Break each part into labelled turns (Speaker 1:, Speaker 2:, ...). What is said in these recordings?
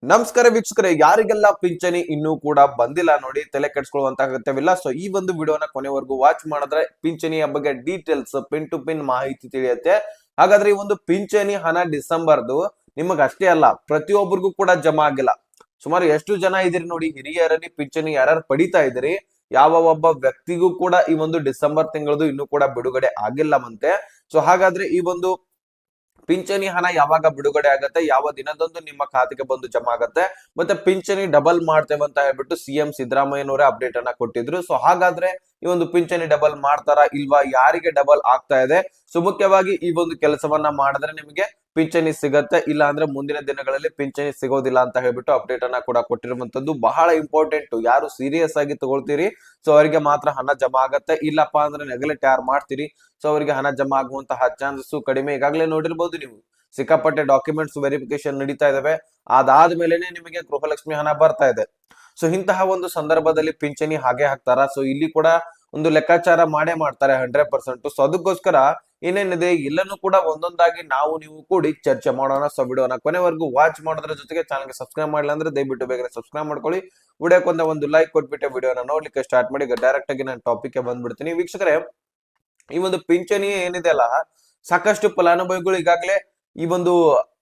Speaker 1: ನಮಸ್ಕಾರ ವೀಕ್ಷಕರೇ, ಯಾರಿಗೆಲ್ಲ ಪಿಂಚಣಿ ಇನ್ನೂ ಕೂಡ ಬಂದಿಲ್ಲ ನೋಡಿ, ತಲೆ ಕೆಡಿಸ್ಕೊಳ್ಳುವಂತ ಅಗತ್ಯವಿಲ್ಲ. ಸೊ ಈ ಒಂದು ವಿಡಿಯೋನ ಕೊನೆವರೆಗೂ ವಾಚ್ ಮಾಡಿದ್ರೆ ಪಿಂಚಣಿಯ ಬಗ್ಗೆ ಡೀಟೇಲ್ಸ್ ಪಿನ್ ಟು ಪಿನ್ ಮಾಹಿತಿ ತಿಳಿಯುತ್ತೆ. ಹಾಗಾದ್ರೆ ಈ ಒಂದು ಪಿಂಚಣಿ ಹಣ ಡಿಸೆಂಬರ್ದು ನಿಮಗೆ ಅಷ್ಟೇ ಅಲ್ಲ, ಪ್ರತಿಯೊಬ್ಬರಿಗೂ ಕೂಡ ಜಮಾ ಆಗಿಲ್ಲ. ಸುಮಾರು ಎಷ್ಟು ಜನ ಇದೀರಿ ನೋಡಿ, ಹಿರಿಯರಲ್ಲಿ ಪಿಂಚಣಿ ಯಾರು ಪಡಿತಾ ಇದ್ರಿ, ಯಾವ ಒಬ್ಬ ವ್ಯಕ್ತಿಗೂ ಕೂಡ ಈ ಒಂದು ಡಿಸೆಂಬರ್ ತಿಂಗಳದು ಇನ್ನೂ ಕೂಡ ಬಿಡುಗಡೆ ಆಗಿಲ್ಲವಂತೆ. ಸೊ ಹಾಗಾದ್ರೆ ಈ ಒಂದು ಪಿಂಚಣಿ ಹಣ ಯಾವಾಗ ಬಿಡುಗಡೆ ಆಗತ್ತೆ, ಯಾವ ದಿನದಂದು ನಿಮ್ಮ ಖಾತೆಗೆ ಬಂದು ಜಮಾ ಆಗತ್ತೆ, ಮತ್ತೆ ಪಿಂಚಣಿ ಡಬಲ್ ಮಾಡ್ತೇವೆ ಅಂತ ಹೇಳ್ಬಿಟ್ಟು ಸಿಎಂ ಸಿದ್ದರಾಮಯ್ಯನವರೇ ಅಪ್ಡೇಟ್ ಅನ್ನ ಕೊಟ್ಟಿದ್ರು. ಸೊ ಹಾಗಾದ್ರೆ ಈ ಒಂದು ಪಿಂಚಣಿ ಡಬಲ್ ಮಾಡ್ತಾರಾ ಇಲ್ವಾ, ಯಾರಿಗೆ ಡಬಲ್ ಆಗ್ತಾ ಇದೆ? ಸೊ ಮುಖ್ಯವಾಗಿ ಈ ಒಂದು ಕೆಲಸವನ್ನ ಮಾಡಿದ್ರೆ ನಿಮಗೆ ಪಿಂಚಣಿ ಸಿಗತ್ತೆ, ಇಲ್ಲ ಅಂದ್ರೆ ಮುಂದಿನ ದಿನಗಳಲ್ಲಿ ಪಿಂಚಣಿ ಸಿಗೋದಿಲ್ಲ ಅಂತ ಹೇಳ್ಬಿಟ್ಟು ಅಪ್ಡೇಟ್ ಅನ್ನ ಕೂಡ ಕೊಟ್ಟಿರುವಂತದ್ದು ಬಹಳ ಇಂಪಾರ್ಟೆಂಟ್. ಯಾರು ಸೀರಿಯಸ್ ಆಗಿ ತಗೊಳ್ತೀರಿ ಸೊ ಅವರಿಗೆ ಮಾತ್ರ ಹಣ ಜಮಾ ಆಗತ್ತೆ, ಇಲ್ಲಪ್ಪಾ ಅಂದ್ರೆ ನೆಗ್ಲೆಕ್ಟ್ ಯಾರು ಮಾಡ್ತೀರಿ ಸೊ ಅವರಿಗೆ ಹಣ ಜಮಾ ಆಗುವಂತಹ ಚಾನ್ಸಸ್ ಕಡಿಮೆ. ಈಗಾಗಲೇ ನೋಡಿರ್ಬೋದು ನೀವು, ಸಿಕ್ಕಾಪಟ್ಟೆ ಡಾಕ್ಯುಮೆಂಟ್ಸ್ ವೆರಿಫಿಕೇಶನ್ ನಡೀತಾ ಇದಾವೆ, ಅದಾದ್ಮೇಲೆನೆ ನಿಮಗೆ ಗೃಹಲಕ್ಷ್ಮಿ ಹಣ ಬರ್ತಾ ಇದೆ. ಸೊ ಇಂತಹ ಒಂದು ಸಂದರ್ಭದಲ್ಲಿ ಪಿಂಚಣಿ ಹಾಗೆ ಹಾಕ್ತಾರ? ಸೊ ಇಲ್ಲಿ ಕೂಡ ಒಂದು ಲೆಕ್ಕಾಚಾರ ಮಾಡೇ ಮಾಡ್ತಾರೆ 100%. ಸೊ ಅದಕ್ಕೋಸ್ಕರ ಏನೇನಿದೆ ಎಲ್ಲನೂ ಕೂಡ ಒಂದೊಂದಾಗಿ ನಾವು ನೀವು ಕೂಡಿ ಚರ್ಚೆ ಮಾಡೋಣ. ಸೊ ವಿಡಿಯೋನ ಕೊನೆವರೆಗೂ ವಾಚ್ ಮಾಡೋದ್ರ ಜೊತೆಗೆ ಚಾನಲ್ಗೆ ಸಬ್ಸ್ಕ್ರೈಬ್ ಮಾಡಿಲ್ಲ ಅಂದ್ರೆ ದಯವಿಟ್ಟು ಬೇಗ ಸಬ್ಸ್ಕ್ರೈಬ್ ಮಾಡ್ಕೊಳ್ಳಿ. ವಿಡಿಯೋಕ್ಕೊಂದ ಒಂದು ಲೈಕ್ ಕೊಟ್ಬಿಟ್ಟೆ ವಿಡಿಯೋನ ನೋಡ್ಲಿಕ್ಕೆ ಸ್ಟಾರ್ಟ್ ಮಾಡಿ. ಡೈರೆಕ್ಟ್ ಆಗಿ ನಾನು ಟಾಪಿಕ್ ಬಂದ್ಬಿಡ್ತೀನಿ ವೀಕ್ಷಕರೇ. ಈ ಒಂದು ಪಿಂಚಣಿ ಏನಿದೆ ಅಲ್ಲ, ಸಾಕಷ್ಟು ಫಲಾನುಭವಿಗಳು ಈಗಾಗಲೇ ಈ ಒಂದು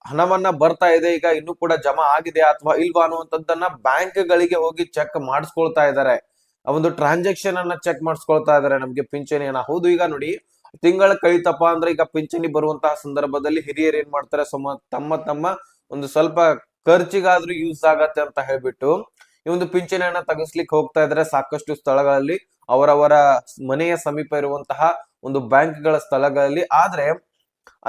Speaker 1: ಹಣವನ್ನ ಬರ್ತಾ ಇದೆ, ಈಗ ಇನ್ನೂ ಕೂಡ ಜಮಾ ಆಗಿದೆ ಅಥವಾ ಇಲ್ವಾ ಅನ್ನುವಂಥದ್ದನ್ನ ಬ್ಯಾಂಕ್ ಗಳಿಗೆ ಹೋಗಿ ಚೆಕ್ ಮಾಡಿಸ್ಕೊಳ್ತಾ ಇದ್ದಾರೆ. ಆ ಒಂದು ಟ್ರಾನ್ಸಾಕ್ಷನ್ ಅನ್ನ ಚೆಕ್ ಮಾಡಿಸ್ಕೊಳ್ತಾ ಇದಾರೆ ನಮ್ಗೆ ಪಿಂಚಣಿಯನ್ನ. ಹೌದು, ಈಗ ನೋಡಿ, ತಿಂಗಳ ಕಳಿತಪ್ಪ ಅಂದ್ರೆ ಈಗ ಪಿಂಚಣಿ ಬರುವಂತಹ ಸಂದರ್ಭದಲ್ಲಿ ಹಿರಿಯರು ಏನ್ ಮಾಡ್ತಾರೆ, ತಮ್ಮ ತಮ್ಮ ಒಂದು ಸ್ವಲ್ಪ ಖರ್ಚಿಗಾದ್ರೂ ಯೂಸ್ ಆಗತ್ತೆ ಅಂತ ಹೇಳ್ಬಿಟ್ಟು ಈ ಒಂದು ಪಿಂಚಣಿಯನ್ನ ತೆಗಿಸ್ಲಿಕ್ಕೆ ಹೋಗ್ತಾ ಇದ್ರೆ ಸಾಕಷ್ಟು ಸ್ಥಳಗಳಲ್ಲಿ, ಅವರವರ ಮನೆಯ ಸಮೀಪ ಇರುವಂತಹ ಒಂದು ಬ್ಯಾಂಕ್ಗಳ ಸ್ಥಳಗಳಲ್ಲಿ. ಆದ್ರೆ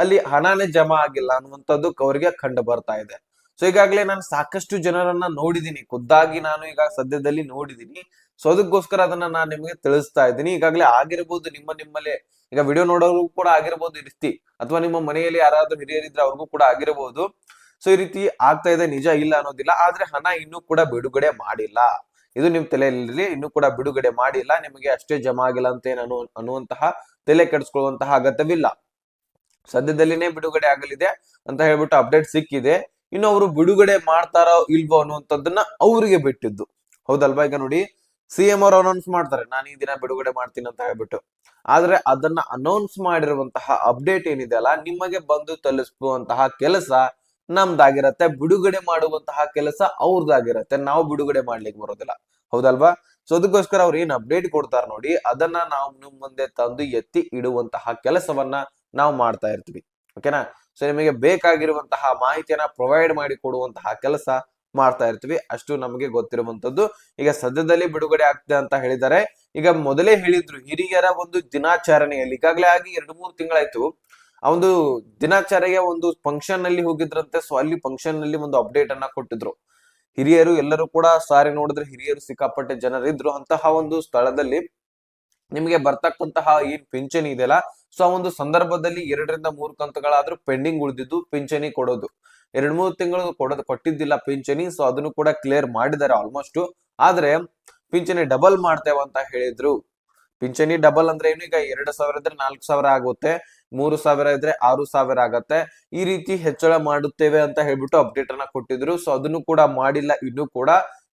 Speaker 1: ಅಲ್ಲಿ ಹಣನೇ ಜಮಾ ಆಗಿಲ್ಲ ಅನ್ನುವಂಥದ್ದು ಅವರಿಗೆ ಕಂಡು ಬರ್ತಾ ಇದೆ. ಸೊ ಈಗಾಗಲೇ ನಾನು ಸಾಕಷ್ಟು ಜನರನ್ನ ನೋಡಿದೀನಿ, ಖುದ್ದಾಗಿ ನಾನು ಈಗ ಸದ್ಯದಲ್ಲಿ ನೋಡಿದೀನಿ. ಸೊ ಅದಕ್ಕೋಸ್ಕರ ಅದನ್ನ ನಾನು ನಿಮಗೆ ತಿಳಿಸ್ತಾ ಇದ್ದೀನಿ. ಈಗಾಗಲೇ ಆಗಿರ್ಬೋದು ನಿಮ್ಮಲ್ಲಿ, ಈಗ ವಿಡಿಯೋ ನೋಡೋರು ಕೂಡ ಆಗಿರ್ಬೋದು ಈ ರೀತಿ, ಅಥವಾ ನಿಮ್ಮ ಮನೆಯಲ್ಲಿ ಯಾರಾದ್ರೂ ಹಿರಿಯರಿದ್ರೆ ಅವ್ರಿಗೂ ಕೂಡ ಆಗಿರಬಹುದು. ಸೊ ಈ ರೀತಿ ಆಗ್ತಾ ಇದೆ, ನಿಜ ಇಲ್ಲ ಅನ್ನೋದಿಲ್ಲ. ಆದ್ರೆ ಹಣ ಇನ್ನೂ ಕೂಡ ಬಿಡುಗಡೆ ಮಾಡಿಲ್ಲ, ಇದು ನಿಮ್ ತಲೆಯಲ್ಲಿ ಇನ್ನೂ ಕೂಡ ಬಿಡುಗಡೆ ಮಾಡಿಲ್ಲ, ನಿಮಗೆ ಅಷ್ಟೇ ಜಮಾ ಆಗಿಲ್ಲ ಅಂತ ಅನ್ನುವಂತಹ ತಲೆ ಕೆಡಿಸ್ಕೊಳ್ಳುವಂತಹ ಅಗತ್ಯವಿಲ್ಲ. ಸದ್ಯದಲ್ಲಿನೇ ಬಿಡುಗಡೆ ಆಗಲಿದೆ ಅಂತ ಹೇಳ್ಬಿಟ್ಟು ಅಪ್ಡೇಟ್ ಸಿಕ್ಕಿದೆ. ಇನ್ನು ಅವರು ಬಿಡುಗಡೆ ಮಾಡ್ತಾರೋ ಇಲ್ವೋ ಅನ್ನುವಂಥದ್ದನ್ನ ಅವ್ರಿಗೆ ಬಿಟ್ಟಿದ್ದು, ಹೌದಲ್ವಾ? ಈಗ ನೋಡಿ, ಸಿಎಂ ಅವರು ಅನೌನ್ಸ್ ಮಾಡ್ತಾರೆ, ನಾನು ಈ ದಿನ ಬಿಡುಗಡೆ ಮಾಡ್ತೀನಿ ಅಂತ ಹೇಳ್ಬಿಟ್ಟು. ಆದ್ರೆ ಅದನ್ನ ಅನೌನ್ಸ್ ಮಾಡಿರುವಂತಹ ಅಪ್ಡೇಟ್ ಏನಿದೆ ಅಲ್ಲ, ನಿಮಗೆ ಬಂದು ತಲುಪಿಸುವಂತಹ ಕೆಲಸ ನಮ್ದಾಗಿರತ್ತೆ, ಬಿಡುಗಡೆ ಮಾಡುವಂತಹ ಕೆಲಸ ಅವ್ರದ್ದಾಗಿರತ್ತೆ. ನಾವು ಬಿಡುಗಡೆ ಮಾಡ್ಲಿಕ್ಕೆ ಬರೋದಿಲ್ಲ, ಹೌದಲ್ವಾ? ಸೊ ಅದಕ್ಕೋಸ್ಕರ ಅವ್ರು ಏನ್ ಅಪ್ಡೇಟ್ ಕೊಡ್ತಾರ ನೋಡಿ, ಅದನ್ನ ನಾವು ನಿಮ್ ಮುಂದೆ ತಂದು ಎತ್ತಿ ಇಡುವಂತಹ ಕೆಲಸವನ್ನ ನಾವು ಮಾಡ್ತಾ ಇರ್ತೀವಿ. ಓಕೆನಾ? ಸೊ ನಿಮಗೆ ಬೇಕಾಗಿರುವಂತಹ ಮಾಹಿತಿಯನ್ನ ಪ್ರೊವೈಡ್ ಮಾಡಿ ಕೊಡುವಂತಹ ಕೆಲಸ ಮಾಡ್ತಾ ಇರ್ತೀವಿ, ಅಷ್ಟು ನಮಗೆ ಗೊತ್ತಿರುವಂತದ್ದು. ಈಗ ಸದ್ಯದಲ್ಲಿ ಬಿಡುಗಡೆ ಆಗ್ತದೆ ಅಂತ ಹೇಳಿದ್ದಾರೆ. ಈಗ ಮೊದಲೇ ಹೇಳಿದ್ರು, ಹಿರಿಯರ ಒಂದು ದಿನಾಚರಣೆಯಲ್ಲಿ ಈಗಾಗಲೇ ಆಗಿ 2-3 ತಿಂಗಳಾಯ್ತು. ಆ ಒಂದು ದಿನಾಚರಣೆಗೆ ಒಂದು ಫಂಕ್ಷನ್ ನಲ್ಲಿ ಹೋಗಿದ್ರಂತೆ. ಸೊ ಅಲ್ಲಿ ಫಂಕ್ಷನ್ ನಲ್ಲಿ ಒಂದು ಅಪ್ಡೇಟ್ ಅನ್ನ ಕೊಟ್ಟಿದ್ರು. ಹಿರಿಯರು ಎಲ್ಲರೂ ಕೂಡ, ಸಾರಿ ನೋಡಿದ್ರೆ ಹಿರಿಯರು ಸಿಕ್ಕಾಪಟ್ಟೆ ಜನರಿದ್ರು. ಅಂತಹ ಒಂದು ಸ್ಥಳದಲ್ಲಿ ನಿಮಗೆ ಬರ್ತಕ್ಕಂತಹ ಏನ್ ಪಿಂಚಣಿ ಇದೆಯಲ್ಲ, ಸೊ ಆ ಒಂದು ಸಂದರ್ಭದಲ್ಲಿ 2-3 ಕಂತುಗಳಾದ್ರೂ ಪೆಂಡಿಂಗ್ ಉಳಿದಿದ್ದು ಪಿಂಚಣಿ ಕೊಡೋದು. 2-3 ತಿಂಗಳು ಕೊಟ್ಟಿದ್ದಿಲ್ಲ ಪಿಂಚಣಿ. ಸೊ ಅದನ್ನು ಕೂಡ ಕ್ಲಿಯರ್ ಮಾಡಿದ್ದಾರೆ ಆಲ್ಮೋಸ್ಟ್. ಆದ್ರೆ ಪಿಂಚಣಿ ಡಬಲ್ ಮಾಡ್ತೇವೆ ಅಂತ ಹೇಳಿದ್ರು. ಪಿಂಚಣಿ ಡಬಲ್ ಅಂದ್ರೆ ಏನು, ಈಗ 2,000 ಇದ್ರೆ 4,000 ಆಗುತ್ತೆ, 3,000 ಇದ್ರೆ 6,000 ಆಗತ್ತೆ. ಈ ರೀತಿ ಹೆಚ್ಚಳ ಮಾಡುತ್ತೇವೆ ಅಂತ ಹೇಳ್ಬಿಟ್ಟು ಅಪ್ಡೇಟ್ ಅನ್ನ ಕೊಟ್ಟಿದ್ರು. ಸೊ ಅದನ್ನು ಕೂಡ ಮಾಡಿಲ್ಲ ಇನ್ನೂ ಕೂಡ.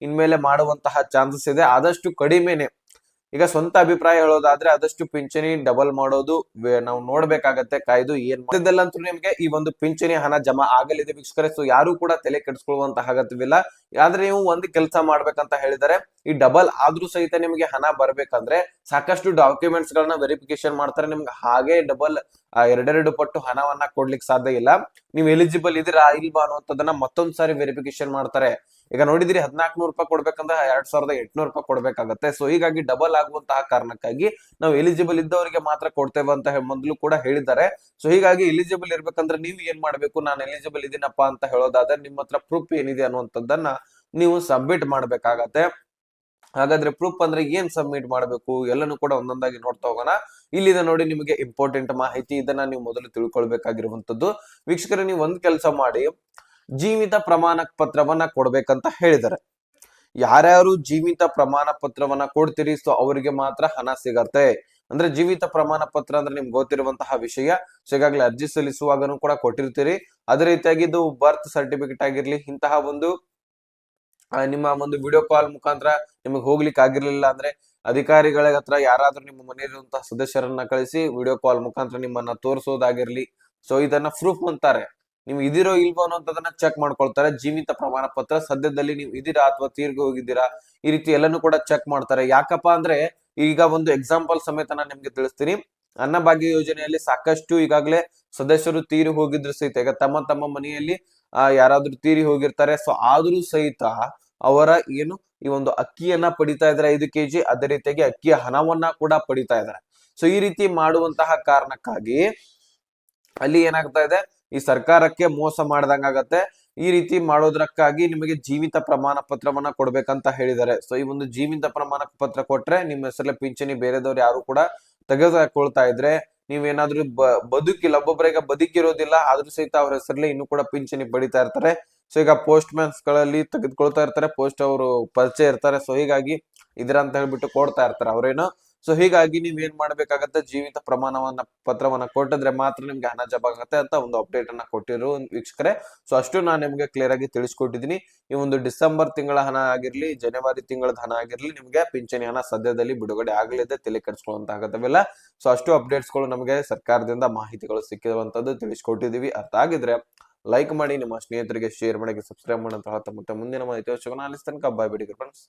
Speaker 1: ಇನ್ಮೇಲೆ ಮಾಡುವಂತಹ ಚಾನ್ಸಸ್ ಇದೆ, ಆದಷ್ಟು ಕಡಿಮೆನೆ. ಈಗ ಸ್ವಂತ ಅಭಿಪ್ರಾಯ ಹೇಳೋದಾದ್ರೆ ಆದಷ್ಟು ಪಿಂಚಣಿ ಡಬಲ್ ಮಾಡೋದು ನಾವು ನೋಡ್ಬೇಕಾಗತ್ತೆ ಕಾಯ್ದು. ಏನ್ ಮಾಡಿದೆಲ್ಲಂತೂ ನಿಮ್ಗೆ ಈ ಒಂದು ಪಿಂಚಣಿ ಹಣ ಜಮಾ ಆಗಲಿದೆ ವೀಕ್ಷಕರೇ. ಸೊ ಯಾರು ಕೂಡ ತಲೆ ಕೆಡಿಸ್ಕೊಳ್ಳುವಂತಹ ಅಗತ್ಯವಿಲ್ಲ. ಆದ್ರೆ ನೀವು ಒಂದು ಕೆಲಸ ಮಾಡ್ಬೇಕಂತ ಹೇಳಿದರೆ, ಈ ಡಬಲ್ ಆದ್ರೂ ಸಹಿತ ನಿಮಗೆ ಹಣ ಬರ್ಬೇಕಂದ್ರೆ ಸಾಕಷ್ಟು ಡಾಕ್ಯುಮೆಂಟ್ಸ್ ಗಳನ್ನ ವೆರಿಫಿಕೇಶನ್ ಮಾಡ್ತಾರೆ. ನಿಮ್ಗೆ ಹಾಗೆ ಡಬಲ್ 2 ಪಟ್ಟು ಹಣವನ್ನ ಕೊಡ್ಲಿಕ್ಕೆ ಸಾಧ್ಯ ಇಲ್ಲ. ನೀವು ಎಲಿಜಿಬಲ್ ಇದೀರಾ ಇಲ್ವಾ ಅನ್ನೋದನ್ನ ಮತ್ತೊಂದ್ ಸಾರಿ ವೆರಿಫಿಕೇಶನ್ ಮಾಡ್ತಾರೆ. ಈಗ ನೋಡಿದ್ರಿ, 1,400 ರೂಪಾಯಿ ಕೊಡ್ಬೇಕಂದ್ರೆ 2,800 ರೂಪಾಯಿ ಕೊಡ್ಬೇಕಾಗತ್ತೆ. ಸೊ ಹೀಗಾಗಿ ಡಬಲ್ ಆಗುವಂತಹ ಕಾರಣಕ್ಕಾಗಿ ನಾವು ಎಲಿಜಿಬಲ್ ಇದ್ದವರಿಗೆ ಮಾತ್ರ ಕೊಡ್ತೇವೆ ಅಂತ ಮೊದಲು ಕೂಡ ಹೇಳಿದ್ದಾರೆ. ಸೊ ಹೀಗಾಗಿ ಎಲಿಜಿಬಲ್ ಇರ್ಬೇಕಂದ್ರೆ ನೀವು ಏನ್ ಮಾಡ್ಬೇಕು, ನಾನು ಎಲಿಜಿಬಲ್ ಇದೀನಪ್ಪ ಅಂತ ಹೇಳೋದಾದ್ರೆ ನಿಮ್ಮ ಹತ್ರ ಪ್ರೂಫ್ ಏನಿದೆ ಅನ್ನುವಂಥದ್ದನ್ನ ನೀವು ಸಬ್ಮಿಟ್ ಮಾಡ್ಬೇಕಾಗತ್ತೆ. ಹಾಗಾದ್ರೆ ಪ್ರೂಫ್ ಅಂದ್ರೆ ಏನ್ ಸಬ್ಮಿಟ್ ಮಾಡ್ಬೇಕು ಎಲ್ಲನೂ ಕೂಡ ಒಂದೊಂದಾಗಿ ನೋಡ್ತಾ ಹೋಗೋಣ. ಇಲ್ಲಿದೆ ನೋಡಿ ನಿಮಗೆ ಇಂಪಾರ್ಟೆಂಟ್ ಮಾಹಿತಿ, ಇದನ್ನ ನೀವು ಮೊದಲು ತಿಳ್ಕೊಳ್ಬೇಕಾಗಿರುವಂತದ್ದು. ವೀಕ್ಷಕರೇ, ನೀವು ಒಂದ್ ಕೆಲಸ ಮಾಡಿ, ಜೀವಿತ ಪ್ರಮಾಣ ಪತ್ರವನ್ನ ಕೊಡ್ಬೇಕಂತ ಹೇಳಿದ್ದಾರೆ. ಯಾರ್ಯಾರು ಜೀವಿತ ಪ್ರಮಾಣ ಪತ್ರವನ್ನ ಕೊಡ್ತೀರಿ ಸೊ ಅವರಿಗೆ ಮಾತ್ರ ಹಣ ಸಿಗತ್ತೆ. ಅಂದ್ರೆ ಜೀವಿತ ಪ್ರಮಾಣ ಪತ್ರ ಅಂದ್ರೆ ನಿಮ್ಗೆ ಗೊತ್ತಿರುವಂತಹ ವಿಷಯ. ಸೊ ಈಗಾಗಲೇ ಅರ್ಜಿ ಸಲ್ಲಿಸುವಾಗನು ಕೂಡ ಕೊಟ್ಟಿರ್ತೀರಿ. ಅದೇ ರೀತಿಯಾಗಿ ಇದು ಬರ್ತ್ ಸರ್ಟಿಫಿಕೇಟ್ ಆಗಿರ್ಲಿ, ಇಂತಹ ಒಂದು ನಿಮ್ಮ ಒಂದು ವಿಡಿಯೋ ಕಾಲ್ ಮುಖಾಂತರ ನಿಮಗೆ ಹೋಗ್ಲಿಕ್ಕೆ ಆಗಿರ್ಲಿಲ್ಲ ಅಂದ್ರೆ ಅಧಿಕಾರಿಗಳ ಹತ್ರ ಯಾರಾದ್ರೂ ನಿಮ್ಮ ಮನೆಯಲ್ಲಿರುವಂತಹ ಸದಸ್ಯರನ್ನ ಕಳಿಸಿ ವಿಡಿಯೋ ಕಾಲ್ ಮುಖಾಂತರ ನಿಮ್ಮನ್ನ ತೋರಿಸೋದಾಗಿರ್ಲಿ. ಸೊ ಇದನ್ನ ಪ್ರೂಫ್ ಅಂತಾರೆ. ನೀವು ಇದಿರೋ ಇಲ್ವೋ ಅನ್ನೋದನ್ನ ಚೆಕ್ ಮಾಡ್ಕೊಳ್ತಾರೆ. ಜೀವಿತ ಪ್ರಮಾಣ ಪತ್ರ ಸದ್ಯದಲ್ಲಿ ನೀವು ಇದೀರಾ ಅಥವಾ ತೀರ್ಗಿ ಹೋಗಿದ್ದೀರಾ, ಈ ರೀತಿ ಎಲ್ಲಾನು ಕೂಡ ಚೆಕ್ ಮಾಡ್ತಾರೆ. ಯಾಕಪ್ಪ ಅಂದ್ರೆ ಈಗ ಒಂದು ಎಕ್ಸಾಂಪಲ್ ಸಮೇತ ನಾನು ನಿಮ್ಗೆ ತಿಳಿಸ್ತೀನಿ. ಅನ್ನಭಾಗ್ಯ ಯೋಜನೆಯಲ್ಲಿ ಸಾಕಷ್ಟು ಈಗಾಗಲೇ ಸದಸ್ಯರು ತೀರಿ ಹೋಗಿದ್ರು ಸಹಿತ ಈಗ ತಮ್ಮ ತಮ್ಮ ಮನೆಯಲ್ಲಿ ಯಾರಾದ್ರೂ ತೀರಿ ಹೋಗಿರ್ತಾರೆ. ಸೊ ಆದ್ರೂ ಸಹಿತ ಅವರ ಏನು ಈ ಒಂದು ಅಕ್ಕಿಯನ್ನ ಪಡಿತಾ ಇದ್ದಾರೆ 5 kg, ಅದೇ ರೀತಿಯಾಗಿ ಅಕ್ಕಿಯ ಹಣವನ್ನ ಕೂಡ ಪಡಿತಾ ಇದ್ದಾರೆ. ಸೊ ಈ ರೀತಿ ಮಾಡುವಂತಹ ಕಾರಣಕ್ಕಾಗಿ ಅಲ್ಲಿ ಏನಾಗ್ತಾ ಇದೆ, ಈ ಸರ್ಕಾರಕ್ಕೆ ಮೋಸ ಮಾಡ್ದಂಗಾಗತ್ತೆ. ಈ ರೀತಿ ಮಾಡೋದ್ರಕ್ಕಾಗಿ ನಿಮಗೆ ಜೀವಿತ ಪ್ರಮಾಣ ಪತ್ರವನ್ನ ಕೊಡ್ಬೇಕಂತ ಹೇಳಿದ್ದಾರೆ. ಸೊ ಈ ಒಂದು ಜೀವಿತ ಪ್ರಮಾಣ ಪತ್ರ ಕೊಟ್ರೆ ನಿಮ್ಮ ಹೆಸರಲ್ಲೇ ಪಿಂಚಣಿ ಬೇರೆದವ್ರು ಯಾರು ಕೂಡ ತೆಗೆದುಕೊಳ್ತಾ ಇದ್ರೆ ನೀವೇನಾದ್ರೂ ಬದುಕಿಲ್ಲ, ಒಬ್ಬೊಬ್ಬರಿಗೆ ಬದುಕಿರೋದಿಲ್ಲ ಆದ್ರೂ ಸಹಿತ ಅವ್ರ ಹೆಸರಲ್ಲಿ ಇನ್ನೂ ಕೂಡ ಪಿಂಚಣಿ ಪಡಿತಾ ಇರ್ತಾರೆ. ಸೊ ಈಗ ಪೋಸ್ಟ್ ಮ್ಯಾನ್ಸ್ ಗಳಲ್ಲಿ ತೆಗೆದುಕೊಳ್ತಾ ಇರ್ತಾರೆ, ಪೋಸ್ಟ್ ಅವರು ಪರಿಚಯ ಇರ್ತಾರೆ. ಸೊ ಹೀಗಾಗಿ ಇದ್ರ ಅಂತ ಹೇಳ್ಬಿಟ್ಟು ಕೊಡ್ತಾ ಇರ್ತಾರೆ ಅವ್ರೇನು. ಸೊ ಹೀಗಾಗಿ ನೀವ್ ಏನ್ ಮಾಡ್ಬೇಕಾಗತ್ತೆ, ಜೀವಿತ ಪ್ರಮಾಣವನ್ನ ಪತ್ರವನ್ನ ಕೊಟ್ಟಿದ್ರೆ ಮಾತ್ರ ನಿಮ್ಗೆ ಹಣ ಜಮಾ ಆಗತ್ತೆ ಅಂತ ಒಂದು ಅಪ್ಡೇಟ್ ಅನ್ನ ಕೊಟ್ಟಿರೋ ವೀಕ್ಷಕರೇ. ಸೊ ಅಷ್ಟು ನಾನು ನಿಮ್ಗೆ ಕ್ಲಿಯರ್ ಆಗಿ ತಿಳಿಸ್ಕೊಟ್ಟಿದ್ದೀನಿ. ಈ ಒಂದು ಡಿಸೆಂಬರ್ ತಿಂಗಳ ಹಣ ಆಗಿರ್ಲಿ, ಜನವರಿ ತಿಂಗಳದ ಹಣ ಆಗಿರ್ಲಿ, ನಿಮ್ಗೆ ಪಿಂಚಣಿ ಹಣ ಸದ್ಯದಲ್ಲಿ ಬಿಡುಗಡೆ ಆಗ್ಲಿದೆ, ತಲೆ ಕೆಡಿಸ್ಕೊಳ್ಳುವಂತ ಆಗತ್ತವಿಲ್ಲ. ಸೊ ಅಷ್ಟು ಅಪ್ಡೇಟ್ಸ್ ಗಳು ನಮಗೆ ಸರ್ಕಾರದಿಂದ ಮಾಹಿತಿಗಳು ಸಿಕ್ಕಿರುವಂತದ್ದು ತಿಳಿಸ್ಕೊಟ್ಟಿದೀವಿ. ಅರ್ಥ ಆಗಿದ್ರೆ ಲೈಕ್ ಮಾಡಿ, ನಿಮ್ಮ ಸ್ನೇಹಿತರಿಗೆ ಶೇರ್ ಮಾಡಿ, ಸಬ್ಸ್ಕ್ರೈಬ್ ಮಾಡಿ ಅಂತ ಹೇಳ್ತಾ ಮತ್ತೆ ಮುಂದಿನ ಮಾಹಿತಿ ಅಲ್ಲಿ ತನಕ ಬಾಯ್ ಬಿಡಿ ಫ್ರೆಂಡ್ಸ್.